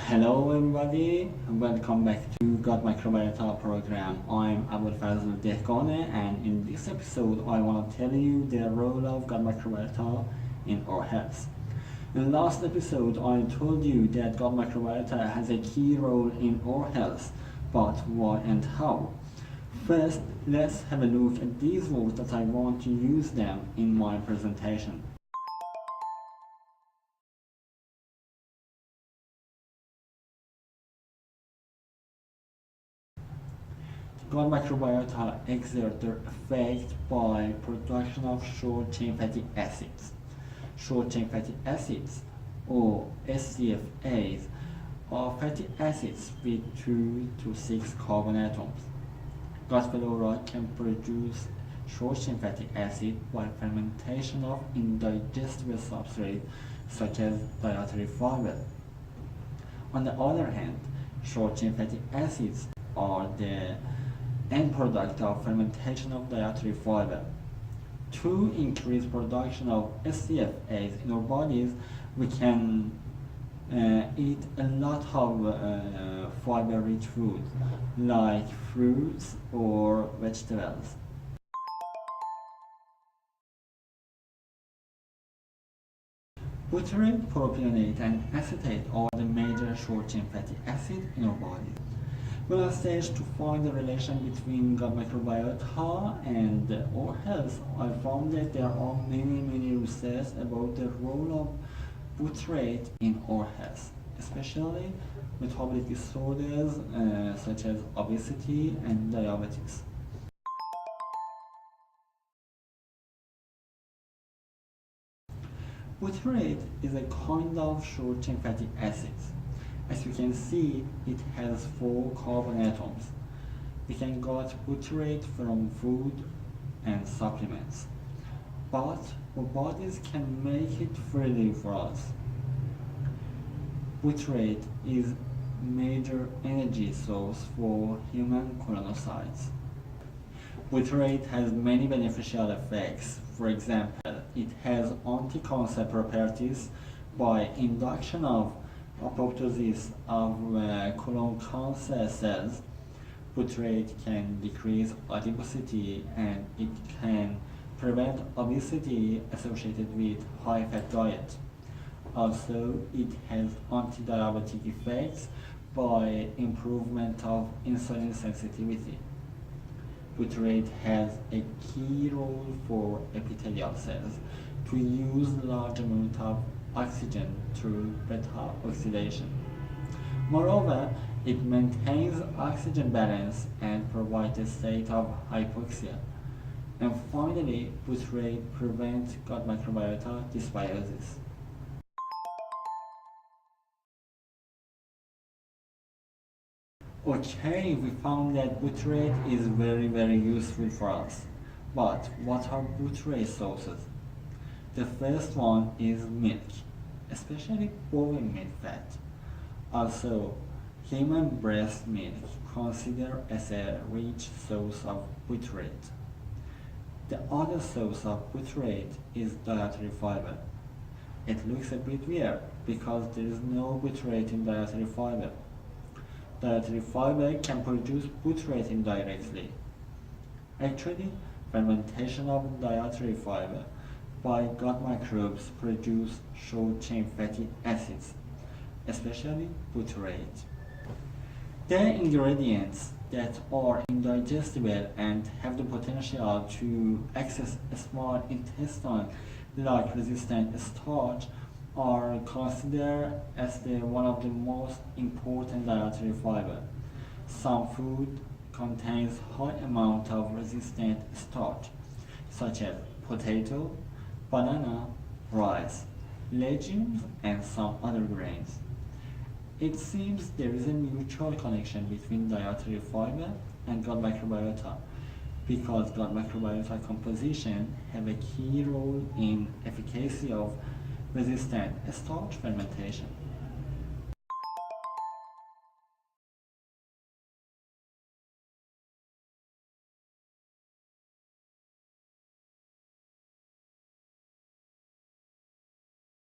Hello everybody, welcome back to Gut Microbiota program. I'm Abolfazl Dehkohneh, and in this episode I want to tell you the role of gut microbiota in our health. In the last episode I told you that gut microbiota has a key role in our health, but why and how? First, let's have a look at these words that I want to use them in my presentation. Gut microbiota exert their effect by production of short-chain fatty acids. Short-chain fatty acids, or SCFAs, are fatty acids with 2 to 6 carbon atoms. Gut flora can produce short-chain fatty acid by fermentation of indigestible substrate such as dietary fiber. On the other hand, short-chain fatty acids are the end product of fermentation of dietary fiber. To increase production of SCFAs in our bodies, we can eat a lot of fiber-rich foods like fruits or vegetables. Butyrate, propionate, and acetate are the major short-chain fatty acids in our bodies. When I searched to find the relation between gut microbiota and our health, I found that there are many research about the role of butyrate in our health, especially metabolic disorders such as obesity and diabetes. Butyrate is a kind of short-chain fatty acid. As you can see, it has 4 carbon atoms. We can get butyrate from food and supplements, but our bodies can make it freely for us. Butyrate is a major energy source for human colonocytes. Butyrate has many beneficial effects. For example, it has anti-cancer properties by induction of apoptosis of colon cancer cells. Butyrate can decrease adiposity and it can prevent obesity associated with high-fat diet. Also, it has anti-diabetic effects by improvement of insulin sensitivity. Butyrate has a key role for epithelial cells to use large amount of oxygen through beta oxidation. Moreover, it maintains oxygen balance and provides a state of hypoxia. And finally, butyrate prevents gut microbiota dysbiosis. Okay, we found that butyrate is very useful for us. But what are butyrate sources? The first one is milk, especially bovine milk fat. Also, human breast milk considered as a rich source of butyrate. The other source of butyrate is dietary fiber. It looks a bit weird because there is no butyrate in dietary fiber. Dietary fiber can produce butyrate indirectly. Actually, fermentation of dietary fiber by gut microbes produce short-chain fatty acids, especially butyrate. The ingredients that are indigestible and have the potential to access a small intestine, like resistant starch, are considered as one of the most important dietary fiber. Some food contains high amount of resistant starch, such as potato, banana, rice, legumes, and some other grains. It seems there is a mutual connection between dietary fiber and gut microbiota, because gut microbiota composition have a key role in efficacy of resistant starch fermentation.